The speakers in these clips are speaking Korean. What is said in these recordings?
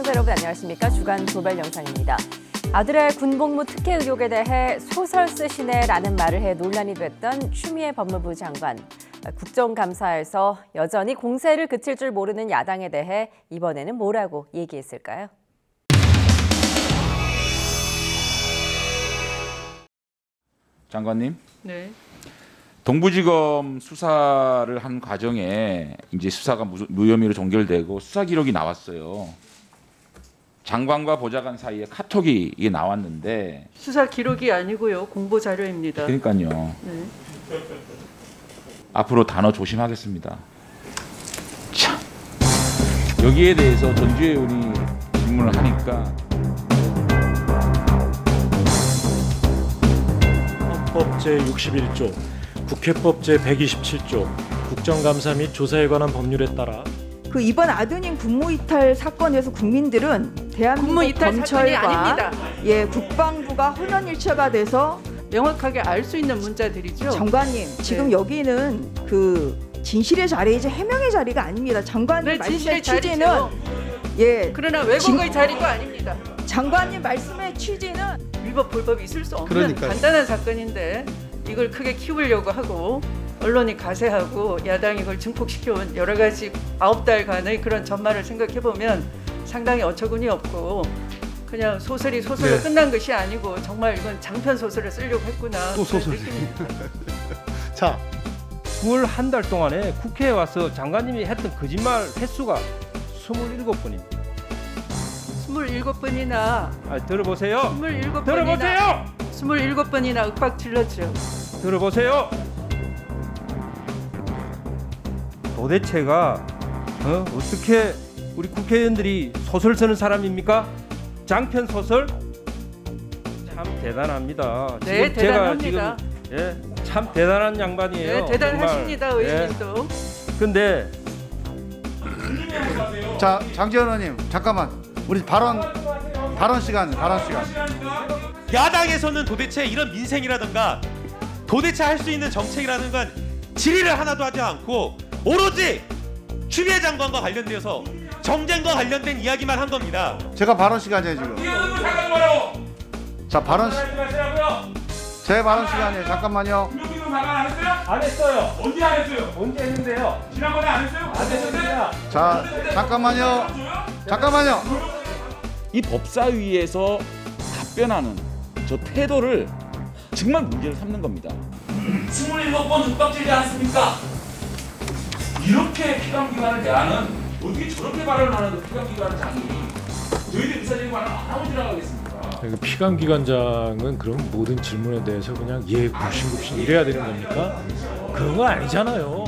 시청자 여러분 안녕하십니까? 주간 도발 영상입니다. 아들의 군복무 특혜 의혹에 대해 소설 쓰시네라는 말을 해 논란이 됐던 추미애 법무부 장관. 국정감사에서 여전히 공세를 그칠 줄 모르는 야당에 대해 이번에는 뭐라고 얘기했을까요? 장관님. 네. 동부지검 수사를 한 과정에 이제 수사가 무혐의로 종결되고 수사 기록이 나왔어요. 장관과 보좌관 사이에 카톡이 이게 나왔는데 수사 기록이 아니고요. 공보 자료입니다. 그러니까요. 네. 앞으로 단어 조심하겠습니다. 참. 여기에 대해서 전주혜 의원이 질문을 하니까 헌법 제61조, 국회법 제127조, 국정감사 및 조사에 관한 법률에 따라 이번 아드님 군무이탈 사건에서 국민들은 대한민국 군무이탈 사건이 검찰과 아닙니다. 국방부가 혼연일체가 돼서 명확하게 알 수 있는 문자들이죠. 장관님 지금 네. 여기는 진실의 자리이지 해명의 자리가 아닙니다. 장관님 네, 말씀의 진실의 취지는 자리죠. 그러나 왜곡의 자리가 아닙니다. 장관님 말씀의 취지는 위법 불법이 있을 수 없는 그러니까요. 간단한 사건인데 이걸 크게 키우려고 하고 언론이 가세하고 야당이 이걸 증폭시켜온 여러 가지 9달간의 그런 전말을 생각해보면 상당히 어처구니 없고 그냥 소설이 소설로 네. 끝난 것이 아니고 정말 이건 장편 소설을 쓰려고 했구나. 또 소설이. 자, 9월 한 달 동안에 국회에 와서 장관님이 했던 거짓말 횟수가 27번입니다. 27번이나 들어보세요. 27번이나 들어보세요. 27번이나 윽박 질렀죠. 들어보세요. 도대체가 어떻게 우리 국회의원들이 소설 쓰는 사람입니까? 장편 소설? 참 대단합니다. 네, 지금 대단합니다. 제가 지금 참 대단한 양반이에요. 네, 대단하십니다, 정말. 의원님도. 근데 자 장지현 의원님 잠깐만 우리 발언 시간. 야당에서는 도대체 이런 민생이라든가 도대체 할 수 있는 정책이라는 건 질의를 하나도 하지 않고 오로지 추미애 장관과 관련되어서 정쟁과 관련된 이야기만 한 겁니다. 제가 발언 시간이에요 지금. 자 제 발언 시간이에요. 잠깐만요. 안 했어요. 언제 안 했어요? 언제 했는데요? 지난번에 안 했어요? 안 했습니다. 자 잠깐만요. 이 법사위에서 답변하는 저 태도를 정말 문제를 삼는 겁니다. 27번 윽박지르지 않습니까? 이렇게 피감기관을 대하는 어떻게 저렇게 발언을 하는 피감기관 장이 저희들 의사적인 발언 안 하고 지나가겠습니까? 피감기관장은 그럼 모든 질문에 대해서 그냥 굽신굽신 이래야 되는 겁니까? 그런 거 아니잖아요.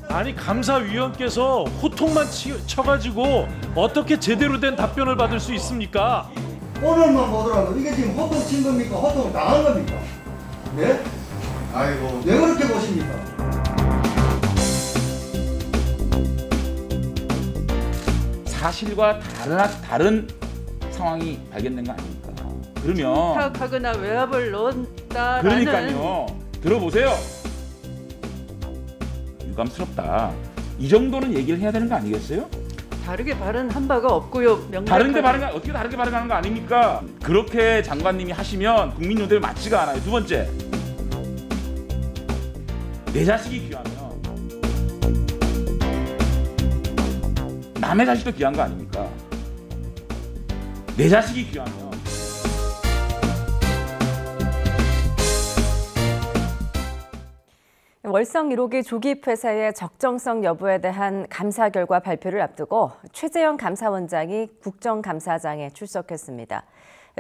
아니 감사위원께서 호통만 쳐가지고 어떻게 제대로 된 답변을 받을 수 있습니까? 오늘만 보더라도 이게 지금 호통 친 겁니까? 호통 당한 겁니까? 네? 아이고 왜 그렇게 보십니까? 사실과 다른 상황이 발견된 거 아닙니까? 그러면 파악하거나 외압을 넣었다라는. 그러니까요. 들어보세요. 유감스럽다. 이 정도는 얘기를 해야 되는 거 아니겠어요? 다르게 발언한 바가 없고요. 어떻게 다르게 발언하는 거 아닙니까? 그렇게 장관님이 하시면 국민 눈에 맞지가 않아요. 두 번째, 내 자식이 귀하면 남의 자식도 귀한 거 아닙니까? 내 자식이 귀하면 월성 1호기 조기 폐쇄의 적정성 여부에 대한 감사 결과 발표를 앞두고 최재형 감사원장이 국정감사장에 출석했습니다.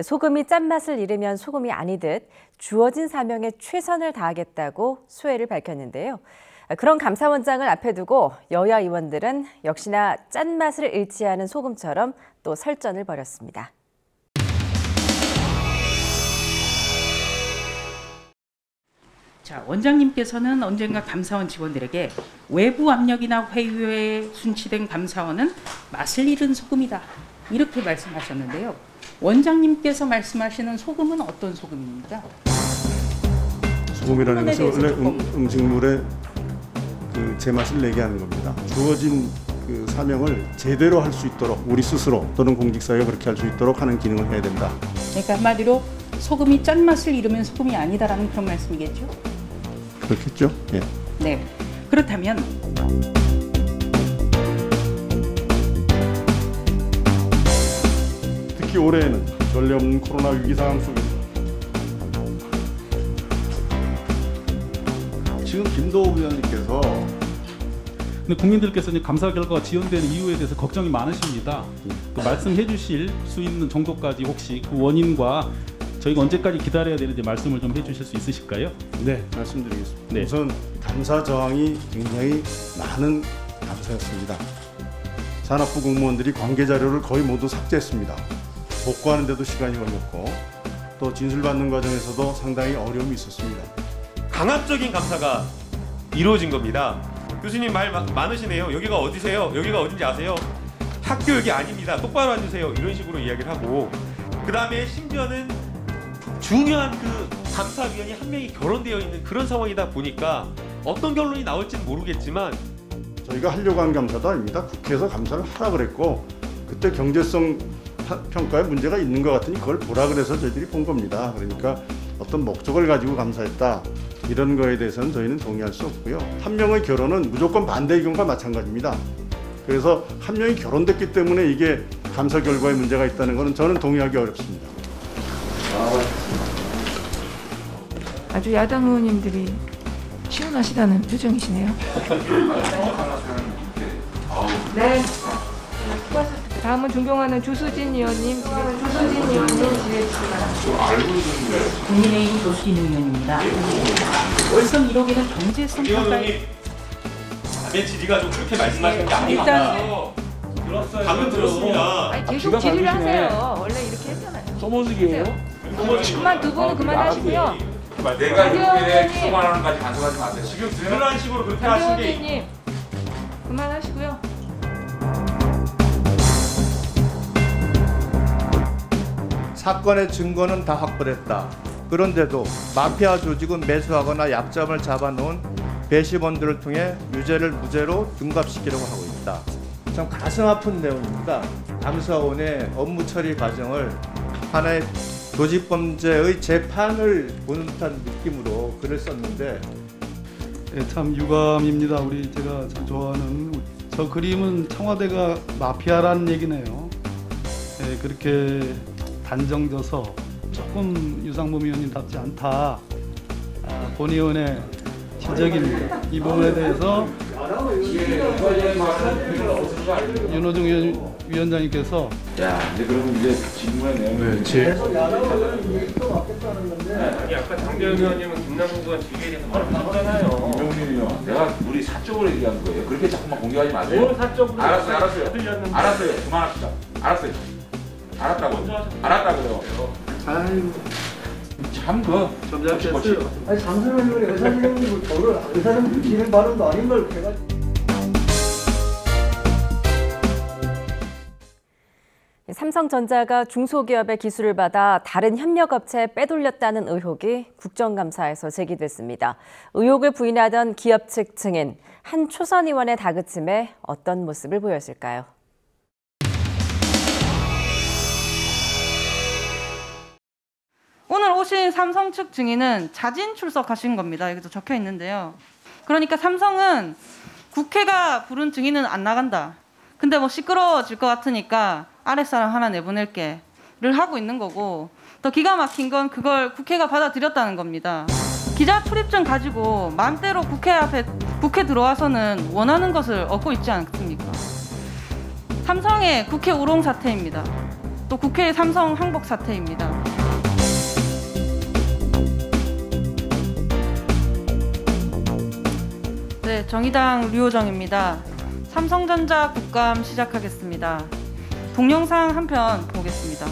소금이 짠맛을 잃으면 소금이 아니듯 주어진 사명에 최선을 다하겠다고 수혜를 밝혔는데요. 그런 감사원장을 앞에 두고 여야 의원들은 역시나 짠맛을 잃지 않은 소금처럼 또 설전을 벌였습니다. 자, 원장님께서는 언젠가 감사원 직원들에게 외부 압력이나 회유에 순치된 감사원은 맛을 잃은 소금이다. 이렇게 말씀하셨는데요. 원장님께서 말씀하시는 소금은 어떤 소금입니까? 소금이라는 것은 원래 음식물의 그 제맛을 내게 하는 겁니다. 주어진 그 사명을 제대로 할 수 있도록 우리 스스로 또는 공직사회가 그렇게 할 수 있도록 하는 기능을 해야 된다. 그러니까 한마디로 소금이 짠맛을 잃으면 소금이 아니다라는 그런 말씀이겠죠? 그렇겠죠? 예. 네. 그렇다면 특히 올해에는 전례 없는 코로나 위기 상황 속에서 지금 김도우 의원님께서 근데 국민들께서 이제 감사 결과가 지연되는 이유에 대해서 걱정이 많으십니다. 그 말씀해 주실 수 있는 정도까지 혹시 그 원인과 저희가 언제까지 기다려야 되는지 말씀을 좀 해주실 수 있으실까요? 네, 말씀드리겠습니다. 네. 우선 감사 저항이 굉장히 많은 감사였습니다. 산업부 공무원들이 관계 자료를 거의 모두 삭제했습니다. 복구하는 데도 시간이 걸렸고 또 진술받는 과정에서도 상당히 어려움이 있었습니다. 강압적인 감사가 이루어진 겁니다. 교수님 말 많으시네요. 여기가 어디세요? 여기가 어딘지 아세요? 학교 여기 아닙니다. 똑바로 앉으세요. 이런 식으로 이야기를 하고 그 다음에 심지어는 중요한 그 감사위원이 한 명이 결혼되어 있는 그런 상황이다 보니까 어떤 결론이 나올지는 모르겠지만 저희가 하려고 한 감사도 아닙니다. 국회에서 감사를 하라 그랬고 그때 경제성 평가에 문제가 있는 것 같으니 그걸 보라 그래서 저희들이 본 겁니다. 그러니까 어떤 목적을 가지고 감사했다 이런 거에 대해서는 저희는 동의할 수 없고요. 한 명의 결혼은 무조건 반대 의견과 마찬가지입니다. 그래서 한 명이 결혼됐기 때문에 이게 감사 결과에 문제가 있다는 것은 저는 동의하기 어렵습니다. 아주 야당 의원님들이 시원하시다는 표정이시네요. 네. 다음은 존경하는 조수진 의원님. 조수진 의원님 지휘해 주시기 바랍니다. 국민의힘 조수진 의원입니다. 월성 1호기는 경제성 평가에 남의 질의가 좀 그렇게 말씀하시는 게 아닙니다. 방금 들었습니다. 아니, 계속 질의를 하세요. 원래 이렇게 했잖아요. 소모직이에요? 그만 두 분은 그만하시고요. 내가 이렇게 기소만 까지 간섭하지 마세요. 지금 그런 식으로 그렇게 장 하신 게 의원님 그만하시고요. 사건의 증거는 다 확보됐다. 그런데도 마피아 조직은 매수하거나 약점을 잡아놓은 배심원들을 통해 유죄를 무죄로 둔갑시키려고 하고 있다. 참 가슴 아픈 내용입니다. 감사원의 업무 처리 과정을 하나의 조직범죄의 재판을 보는 듯한 느낌으로 글을 썼는데 네, 참 유감입니다. 제가 좋아하는 저 그림은 청와대가 마피아라는 얘기네요. 네, 그렇게 단정져서 조금 유상범 의원님답지 않다. 본 의원의 지적입니다. 이 부분에 대해서 윤호중 위원장님께서 이제 그러면 이제 질문의 내용이 아까 장재현 의원님은 김남국 의원 지휘에 대해서 말하잖아요. 김병민이요. 내가 우리 사적으로 얘기한 거예요. 그렇게 자꾸만 공격하지 마세요. 뭘 사적으로? 알았어요. 그만합시다. 알았어요. 알았다고요. 아이고. 참 점잖겠어요. 아니 장선원 의원이 의사진행을 저를 의사진행 진행 발언도 아닌 걸 해가지고. 삼성전자가 중소기업의 기술을 받아 다른 협력업체에 빼돌렸다는 의혹이 국정감사에서 제기됐습니다. 의혹을 부인하던 기업 측 증인, 한 초선 의원의 다그침에 어떤 모습을 보였을까요? 오늘 오신 삼성 측 증인은 자진 출석하신 겁니다. 여기도 적혀 있는데요. 그러니까 삼성은 국회가 부른 증인은 안 나간다. 근데 뭐 시끄러워질 것 같으니까 아랫사람 하나 내보낼게를 하고 있는 거고, 더 기가 막힌 건 그걸 국회가 받아들였다는 겁니다. 기자 출입증 가지고 마음대로 국회 들어와서는 원하는 것을 얻고 있지 않습니까? 삼성의 국회 우롱 사태입니다. 또 국회의 삼성 항복 사태입니다. 네, 정의당 류호정입니다. 삼성전자 국감 시작하겠습니다. 동영상 한 편 보겠습니다.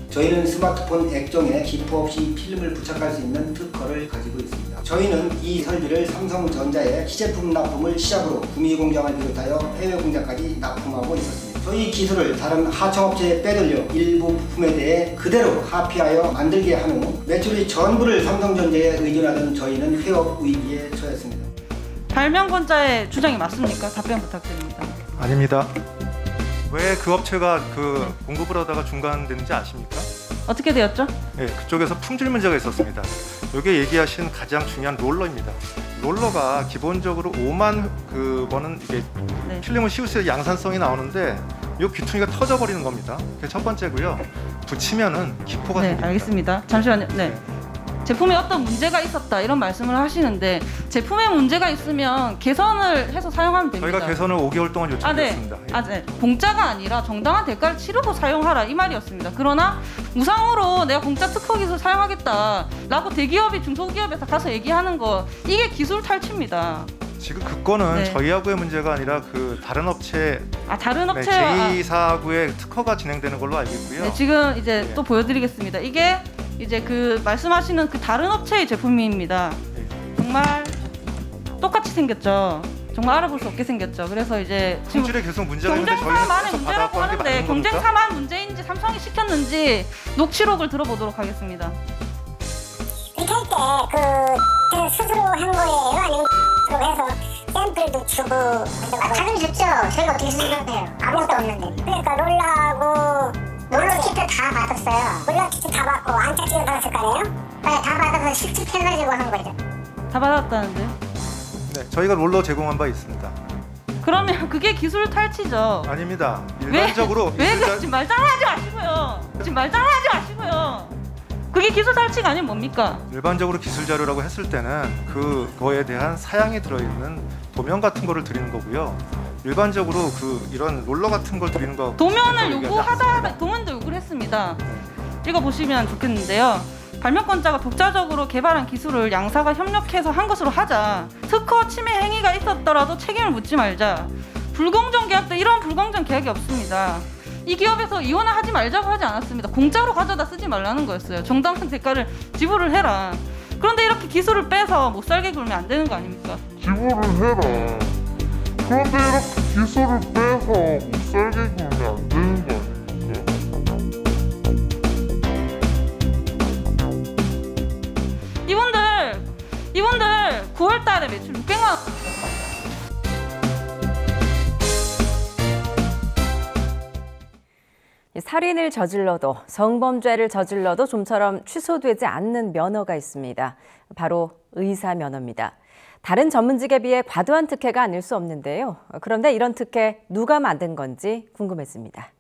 저희는 스마트폰 액정에 기포 없이 필름을 부착할 수 있는 특허를 가지고 있습니다. 저희는 이 설비를 삼성전자의 시제품 납품을 시작으로 구미 공장을 비롯하여 해외 공장까지 납품하고 있었습니다. 저희 기술을 다른 하청업체에 빼돌려 일부 부품에 대해 그대로 하피하여 만들게 한 후 매출의 전부를 삼성전자에 의존하던 저희는 폐업 위기에 처했습니다. 발명권자의 주장이 맞습니까? 답변 부탁드립니다. 아닙니다. 왜 그 업체가 그 공급을 하다가 중단되는지 아십니까? 어떻게 되었죠? 네, 그쪽에서 품질 문제가 있었습니다. 이게 얘기하신 가장 중요한 롤러입니다. 롤러가 기본적으로 5만 번은 이게 필름을 씌울 때 양산성이 나오는데 이 귀퉁이가 터져버리는 겁니다. 그게 첫 번째고요. 붙이면은 기포가 생깁니다. 알겠습니다. 잠시만요. 네. 제품에 어떤 문제가 있었다 이런 말씀을 하시는데 제품에 문제가 있으면 개선을 해서 사용하면 됩니다. 저희가 개선을 5개월 동안 요청드렸습니다. 네. 공짜가 아니라 정당한 대가를 치르고 사용하라 이 말이었습니다. 그러나 무상으로 내가 공짜 특허 기술 사용하겠다라고 대기업이 중소기업에서 가서 얘기하는 거 이게 기술 탈취입니다. 지금 그 건은 저희하고의 문제가 아니라 그 다른 업체 다른 업체 제2사하고의 특허가 진행되는 걸로 알고 있고요. 네, 지금 이제 또 보여드리겠습니다. 이게 이제 그 말씀하시는 그 다른 업체의 제품입니다. 정말 똑같이 생겼죠. 정말 알아볼 수 없게 생겼죠. 그래서 이제 품질에 계속 문제가 있는데 경쟁사만의 문제라고 하는데 경쟁사만 문제인지 삼성이 시켰는지 녹취록을 들어보도록 하겠습니다. 이렇게 할 때 스스로 한 거예요? 아니면 해서 샘플도 주고 당연히 줬죠. 저희가 어떻게 수습해요? 아무것도 없는데. 그러니까 롤러 키트 다 받았어요. 롤러 키트 다 받고 안착지도 받았을 거 아니에요? 네, 다 받아서 실습해가지고 한 거죠. 다 받았다는데? 네, 저희가 롤러 제공한 바 있습니다. 그러면 그게 기술 탈취죠? 아닙니다. 일반적으로 왜 지금 말장난하지 마시고요. 지금 말장난하지 마시고요. 그게 기술 탈취가 아니면 뭡니까? 일반적으로 기술 자료라고 했을 때는 그거에 대한 사양이 들어있는 도면 같은 거를 드리는 거고요. 일반적으로 이런 롤러 같은 걸 드리는 거 도면을 요구하다 도면도 요구를 했습니다. 읽어보시면 좋겠는데요. 발명권자가 독자적으로 개발한 기술을 양사가 협력해서 한 것으로 하자. 특허 침해 행위가 있었더라도 책임을 묻지 말자. 불공정 계약도 이런 불공정 계약이 없습니다. 이 기업에서 이혼을 하지 말자고 하지 않았습니다. 공짜로 가져다 쓰지 말라는 거였어요. 정당한 대가를 지불을 해라. 그런데 이렇게 기술을 빼서 못 살게 굴면 안 되는 거 아닙니까? 지불을 해라. 그런데 이렇게 기술을 빼서 못 살게 굴면 안 되는 거 아닙니까? 이분들 9월 달에 매출 600만 원. 살인을 저질러도 성범죄를 저질러도 좀처럼 취소되지 않는 면허가 있습니다. 바로 의사 면허입니다. 다른 전문직에 비해 과도한 특혜가 아닐 수 없는데요. 그런데 이런 특혜 누가 만든 건지 궁금했습니다.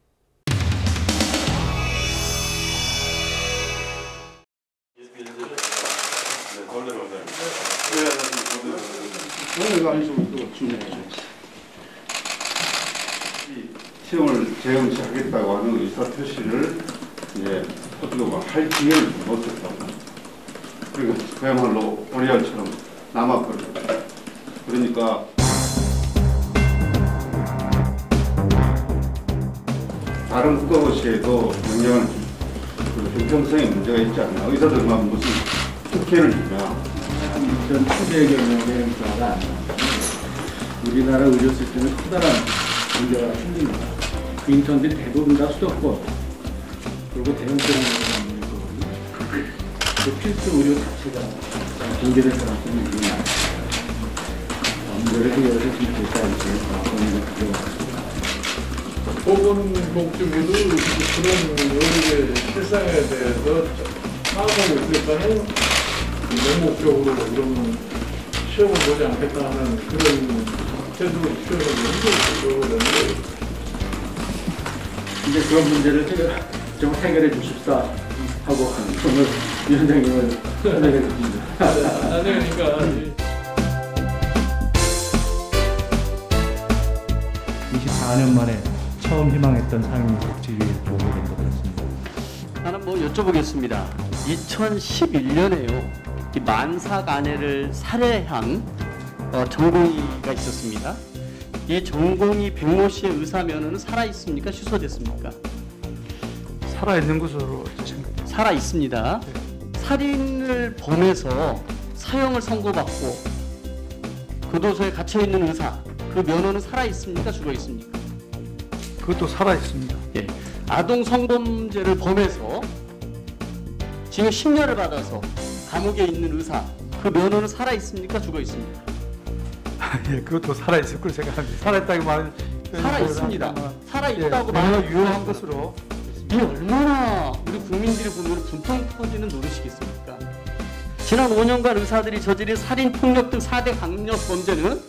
시험을 재검시하겠다고 하는 의사 표시를 이제 어떻게 할 기회를 못 줬다고. 그리고 그야말로 오리알처럼 남아버렸다. 그러니까 다른 국가고시에도 굉장한 형평성에 문제가 있지 않나. 의사들만 무슨 특혜를 주냐. 이전 초대 경영의 의사가 아니라 우리나라 의료 시스템에 커다란 문제가 생깁니다. 그 인턴들이 대부분 다 수도권 그리고 대형병원에서 있는 거거든요. 그 필수 의료 자체가 붕괴될 가능성이 있는 거예요. 아무래도 여기서 좀 될까 이렇게 가져왔습니다. 법원 복지부도 그런 의료의 실상에 대해서 파악하고 있을까요? 맹목적으로 이런 시험을 보지 않겠다 하는 그런 제도 시험을 힘들고 이제 그런 문제를 좀 해결해 주십사 하고 오늘 위원장님을 선택해 줍니다. 아니 그러니까 24년 만에 처음 희망했던 상임복지위에 오게 된 것 같습니다. 하나 뭐 여쭤보겠습니다. 2011년에요. 이 만사간해를 살해한 전공의가 있었습니다. 이 전공의 백모 씨의 의사 면허는 살아 있습니까? 취소됐습니까? 살아 있는 것으로 생각합니다. 살아 있습니다. 살인을 범해서 사형을 선고받고 교도소에 갇혀 있는 의사, 그 면허는 살아 있습니까? 죽어 있습니까? 그것도 살아 있습니다. 예. 아동 성범죄를 범해서 지금 10년을 받아서 감옥에 있는 의사, 그 면허는 살아 있습니까? 죽어 있습니까? 예, 그것도 살아 있을 걸 생각합니다. 살아있다고 답변을 살아 있습니다. 살아 있다고 예, 말하는 유효한 것으로 이 얼마나 우리 국민들이 보면 분통 터지는 노릇이겠습니까? 지난 5년간 의사들이 저지른 살인, 폭력 등 4대 강력 범죄는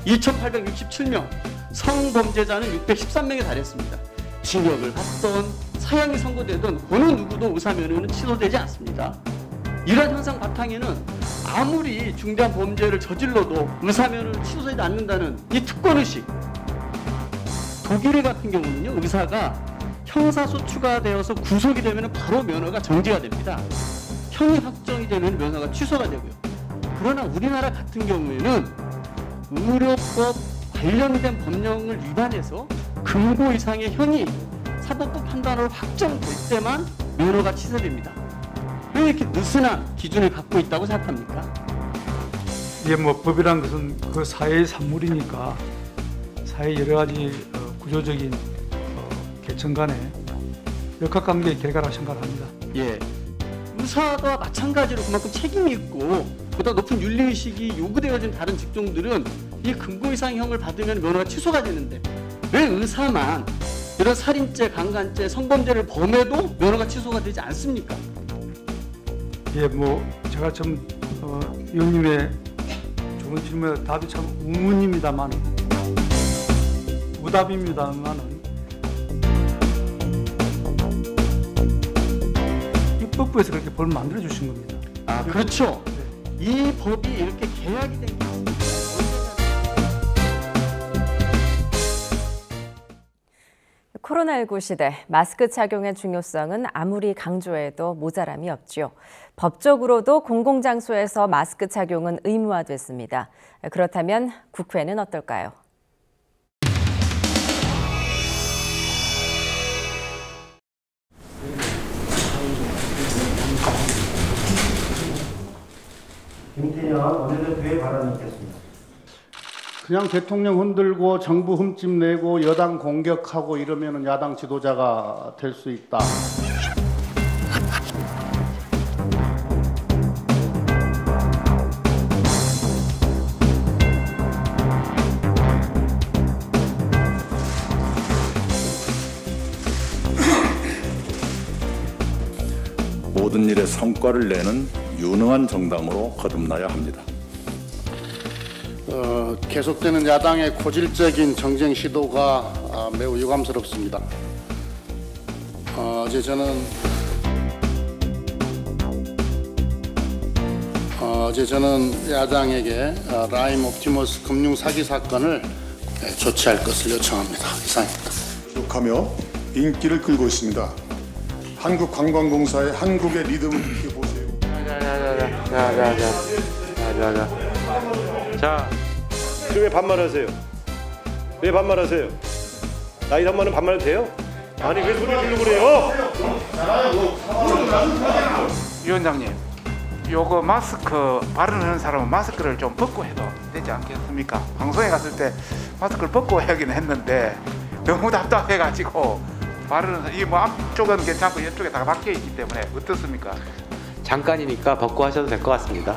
2,867명, 성범죄자는 613명에 달했습니다. 징역을 받던 사형이 선고되던 어느 누구도 의사 면허는 취소되지 않습니다. 이런 현상 바탕에는 아무리 중대한 범죄를 저질러도 의사 면허는 취소되지 않는다는 이 특권의식. 독일 같은 경우는요, 의사가 형사소추가 되어서 구속이 되면 바로 면허가 정지가 됩니다. 형이 확정이 되면 면허가 취소가 되고요. 그러나 우리나라 같은 경우에는 의료법 관련된 법령을 위반해서 금고 이상의 형이 사법부 판단으로 확정될 때만 면허가 취소됩니다. 왜 이렇게 느슨한 기준을 갖고 있다고 생각합니까? 예, 뭐 법이란 것은 그 사회의 산물이니까 사회 여러 가지 구조적인 계층 간의 역학관계의 결과라고 생각합니다. 예, 의사와 마찬가지로 그만큼 책임이 있고 보다 높은 윤리의식이 요구되어진 다른 직종들은 이 금고 이상형을 받으면 면허가 취소가 되는데 왜 의사만 이런 살인죄, 강간죄, 성범죄를 범해도 면허가 취소가 되지 않습니까? 예, 뭐 제가 좀 의원님의 좋은 질문에 답이 참 의문입니다만, 무답입니다만은 입법부에서 그렇게 법을 만들어 주신 겁니다. 아, 그렇죠. 이 법이 이렇게 계약이 된 게 있습니다. 코로나19 시대 마스크 착용의 중요성은 아무리 강조해도 모자람이 없죠. 법적으로도 공공장소에서 마스크 착용은 의무화됐습니다. 그렇다면 국회는 어떨까요? 김태년 원내대표의 발언이 있겠습니다. 그냥 대통령 흔들고 정부 흠집 내고 여당 공격하고 이러면 야당 지도자가 될 수 있다. 모든 일에 성과를 내는 유능한 정당으로 거듭나야 합니다. 계속되는 야당의 고질적인 정쟁 시도가 매우 유감스럽습니다. 어제 저는 야당에게 라임 옵티머스 금융 사기 사건을 조치할 것을 요청합니다. 이상입니다. 하며 인기를 끌고 있습니다. 한국관광공사의 한국의 리듬을 느껴보세요. 자, 왜 반말하세요? 왜 반말하세요? 나이 단만은 반말해도 돼요? 아니 왜 소리 지르고 그래요? 위원장님, 요거 마스크 발언하는 사람은 마스크를 좀 벗고 해도 되지 않겠습니까? 방송에 갔을 때 마스크를 벗고 하긴 했는데 너무 답답해가지고 발언은 이 뭐 앞쪽은 괜찮고 이쪽에 다 박혀 있기 때문에 어떻습니까? 잠깐이니까 벗고 하셔도 될 것 같습니다.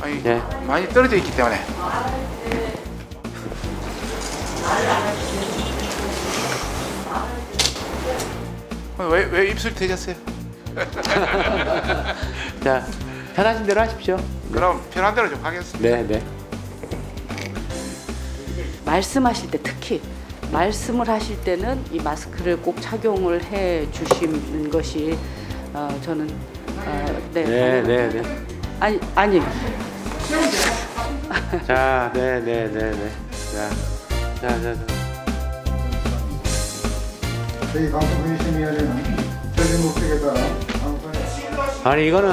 아니, 많이 떨어져 있기 때문에. 왜 입술 터졌어요? 자, 편하신 대로 하십시오. 그럼 편한 대로 좀 하겠습니다. 네. 말씀하실 때 특히 말씀을 하실 때는 이 마스크를 꼭 착용을 해 주시는 것이 저는 네. 아니. 자, 네. 자. 저희 방송분심위원회는 전례 목적에 따라 방송에 아니 이거는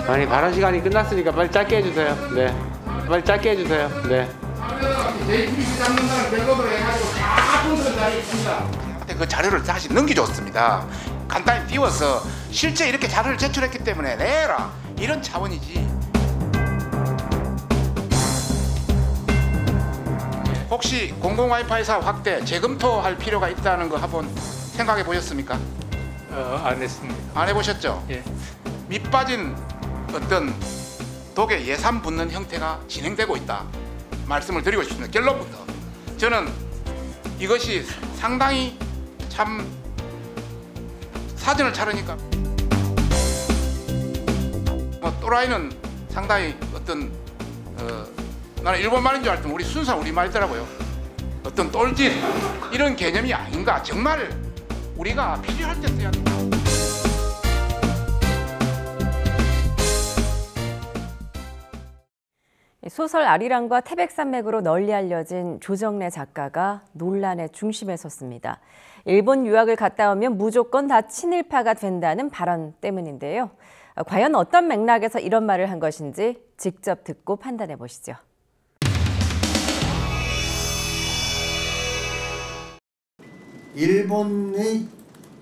아니 발언 시간이 끝났으니까 빨리 짧게 해주세요. 네, 빨리 짧게 해주세요. 네. 그 자료를 다시 넘겨줬습니다. 간단히 띄워서 실제 이렇게 자료를 제출했기 때문에 내라 이런 차원이지. 혹시 공공 와이파이 사업 확대 재검토할 필요가 있다는 거 한번 생각해 보셨습니까? 안 했습니다. 안 해보셨죠? 예. 밑빠진 어떤 독에 예산 붙는 형태가 진행되고 있다 말씀을 드리고 싶습니다. 결론부터 저는 이것이 상당히 참 사전을 차르니까 또라이는 상당히 어떤 나는 일본 말인 줄 알았더니 우리 순수한 우리말이더라고요. 어떤 똘짓 이런 개념이 아닌가. 정말 우리가 필요할 때 써야 된다. 소설 아리랑과 태백산맥으로 널리 알려진 조정래 작가가 논란의 중심에 섰습니다. 일본 유학을 갔다 오면 무조건 다 친일파가 된다는 발언 때문인데요. 과연 어떤 맥락에서 이런 말을 한 것인지 직접 듣고 판단해 보시죠. 일본의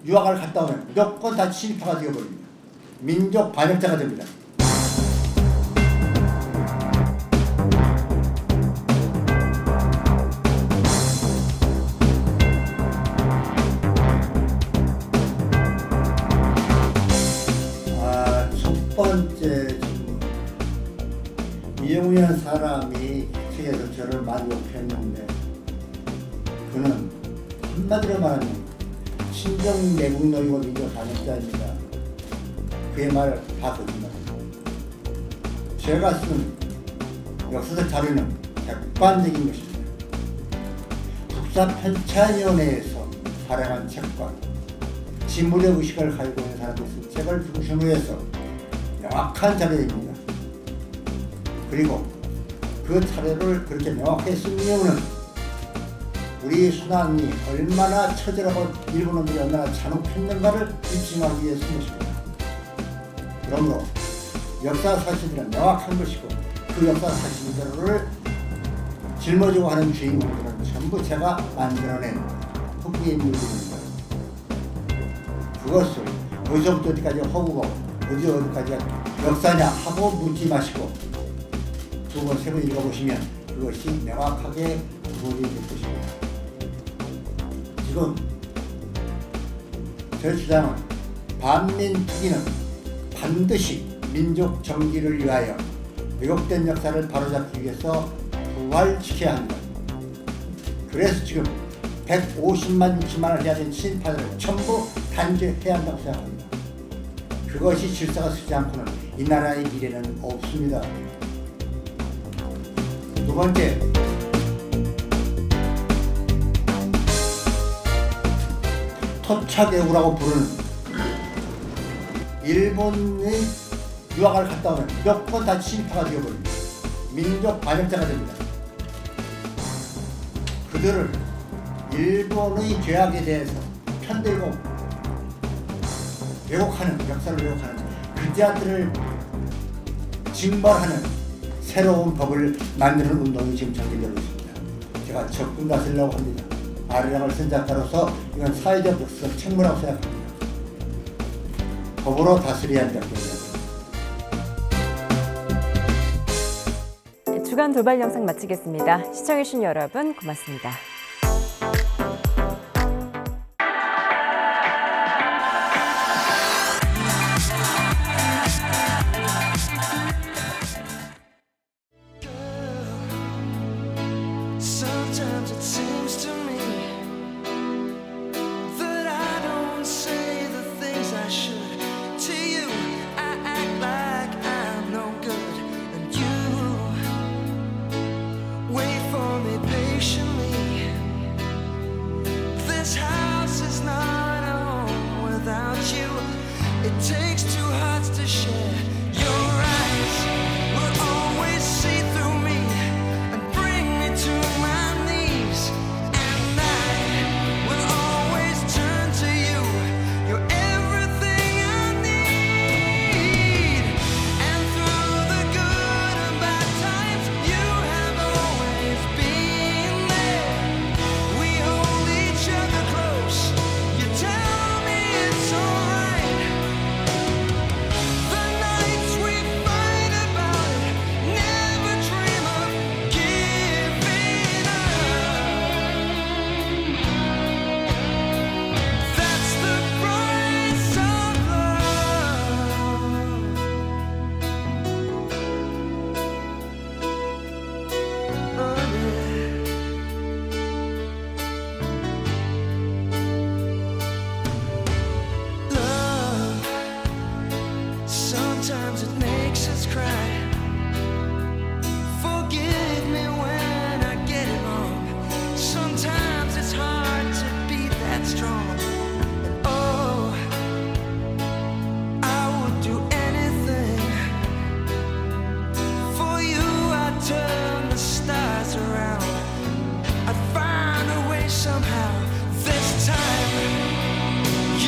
유학을 갔다 오면 무조건 다 친일파가 되어버립니다. 민족 반역자가 됩니다. 첫 번째 질문. 이영우라는 사람이 책에서 저를 많이 욕했는데 그는 한마디로 말하면 친정 내국노이고 민족 반역자입니다. 그의 말 다 거짓말입니다. 제가 쓴 역사적 자료는 객관적인 것입니다. 국사편찬위원회에서 발행한 책과 진무력 의식을 가지고 있는 사람들이 쓴 책을 중심으로 해서 명확한 자료입니다. 그리고 그 자료를 그렇게 명확하게 쓴 이유는 우리 순환이 얼마나 처절하고 일본놈들이 얼마나 잔혹했는가를 입증하기 위해 쓴 것입니다. 그러므로 역사 사실들은 명확한 것이고 그 역사 사실들을 짊어지고 하는 주인공들은 전부 제가 만들어낸 후기의 인물들입니다. 그것을 어디서부터 어디까지 허구고 어디까지 역사냐 하고 묻지 마시고 두 번, 세 번 읽어보시면 그것이 명확하게 구분이 될 것입니다. 지금 제 주장은 반민특위는 반드시 민족 정기를 위하여 왜곡된 역사를 바로잡기 위해서 부활시켜야 합니다. 그래서 지금 150만, 60만을 해야 되는 친일파들을 전부 단죄해야 한다고 생각합니다. 그것이 질서가 서지 않고는 이 나라의 미래는 없습니다. 두 번째, 토착애우라고 부르는 일본의 유학을 갔다 오면 무조건 다 친일파가 되어버립니다. 민족 반역자가 됩니다. 그들을 일본의 죄악에 대해서 편들고 왜곡하는, 역사를 왜곡하는 그 자들을 징벌하는 새로운 법을 만드는 운동이 지금 전개되고 있습니다. 제가 적극 나서려고 합니다. 아리랑을 쓴 작가로서 이건 사회적 역사적 책무라고 생각합니다. 법으로 다스려야 한다고 생각합니다. 주간 돌발 영상 마치겠습니다. 시청해주신 여러분 고맙습니다. Sometimes it seems to